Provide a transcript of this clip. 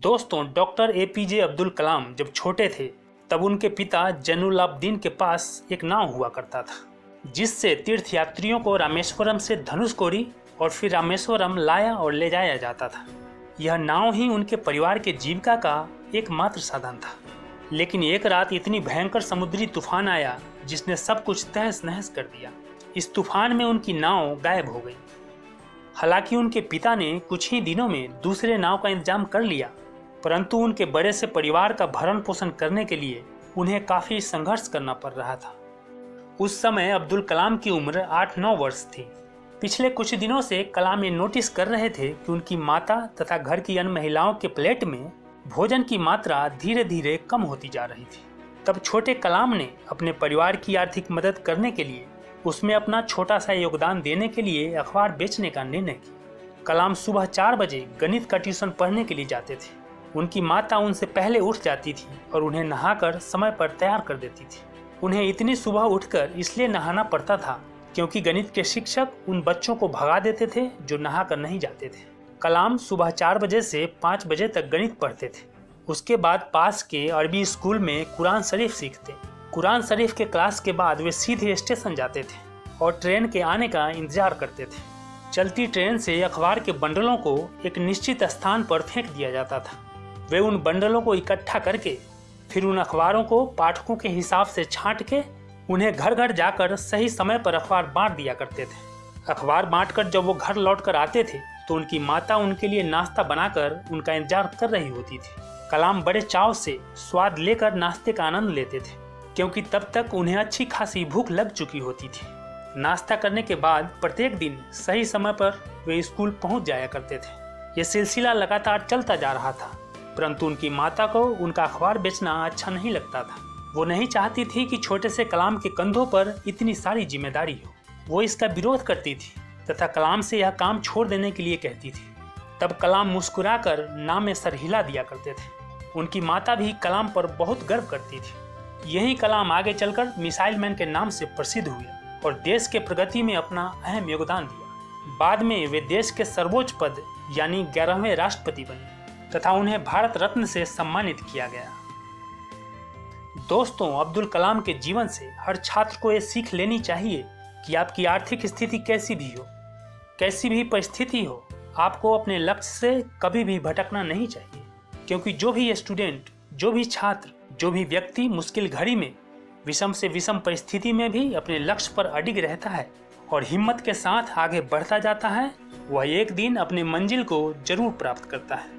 दोस्तों, doctor APJ Abdul Kalam जब छोटे थे तब उनके पिता जैनुलाब्दीन के पास एक नाव हुआ करता था, जिससे तीर्थयात्रियों को रामेश्वरम से धनुषकोडी और फिर रामेश्वरम लाया और ले जाया जाता था। यह नाव ही उनके परिवार के जीविका का एकमात्र साधन था। लेकिन एक रात इतनी भयंकर समुद्री तूफान आया जिसने सब कुछ तहस नहस कर दिया। इस तूफान में उनकी नाव गायब हो गई। हालांकि उनके पिता ने कुछ ही दिनों में दूसरे नाव का इंतजाम कर लिया, परंतु उनके बड़े से परिवार का भरण पोषण करने के लिए उन्हें काफी संघर्ष करना पड़ रहा था। उस समय अब्दुल कलाम की उम्र 8-9 वर्ष थी। पिछले कुछ दिनों से कलाम ये नोटिस कर रहे थे कि उनकी माता तथा घर की अन्य महिलाओं के प्लेट में भोजन की मात्रा धीरे धीरे कम होती जा रही थी। तब छोटे कलाम ने अपने परिवार की आर्थिक मदद करने के लिए, उसमें अपना छोटा सा योगदान देने के लिए अखबार बेचने का निर्णय किया। कलाम सुबह 4 बजे गणित का ट्यूशन पढ़ने के लिए जाते थे। उनकी माता उनसे पहले उठ जाती थी और उन्हें नहाकर समय पर तैयार कर देती थी। उन्हें इतनी सुबह उठकर इसलिए नहाना पड़ता था क्योंकि गणित के शिक्षक उन बच्चों को भगा देते थे जो नहाकर नहीं जाते थे। कलाम सुबह 4 बजे से 5 बजे तक गणित पढ़ते थे। उसके बाद पास के अरबी स्कूल में कुरान शरीफ सीखते। कुरान शरीफ के क्लास के बाद वे सीधे स्टेशन जाते थे और ट्रेन के आने का इंतजार करते थे। चलती ट्रेन से अखबार के बंडलों को एक निश्चित स्थान पर फेंक दिया जाता था। वे उन बंडलों को इकट्ठा करके फिर उन अखबारों को पाठकों के हिसाब से छांट के उन्हें घर घर जाकर सही समय पर अखबार बांट दिया करते थे। अखबार बांटकर जब वो घर लौटकर आते थे तो उनकी माता उनके लिए नाश्ता बनाकर उनका इंतजार कर रही होती थी। कलाम बड़े चाव से स्वाद लेकर नाश्ते का आनंद लेते थे क्योंकि तब तक उन्हें अच्छी खासी भूख लग चुकी होती थी। नाश्ता करने के बाद प्रत्येक दिन सही समय पर वे स्कूल पहुंच जाया करते थे। यह सिलसिला लगातार चलता जा रहा था, परंतु उनकी माता को उनका अखबार बेचना अच्छा नहीं लगता था। वो नहीं चाहती थी कि छोटे से कलाम के कंधों पर इतनी सारी जिम्मेदारी हो। वो इसका विरोध करती थी तथा कलाम से यह काम छोड़ देने के लिए कहती थी। तब कलाम मुस्कुराकर नाम में सर हिला दिया करते थे। उनकी माता भी कलाम पर बहुत गर्व करती थी। यही कलाम आगे चलकर मिसाइल मैन के नाम से प्रसिद्ध हुए और देश के प्रगति में अपना अहम योगदान दिया। बाद में वे देश के सर्वोच्च पद यानी 11वें राष्ट्रपति बने तथा उन्हें भारत रत्न से सम्मानित किया गया। दोस्तों, अब्दुल कलाम के जीवन से हर छात्र को ये सीख लेनी चाहिए कि आपकी आर्थिक स्थिति कैसी भी हो, कैसी भी परिस्थिति हो, आपको अपने लक्ष्य से कभी भी भटकना नहीं चाहिए। क्योंकि जो भी स्टूडेंट, जो भी छात्र, जो भी व्यक्ति मुश्किल घड़ी में, विषम से विषम परिस्थिति में भी अपने लक्ष्य पर अडिग रहता है और हिम्मत के साथ आगे बढ़ता जाता है, वह एक दिन अपनी मंजिल को जरूर प्राप्त करता है।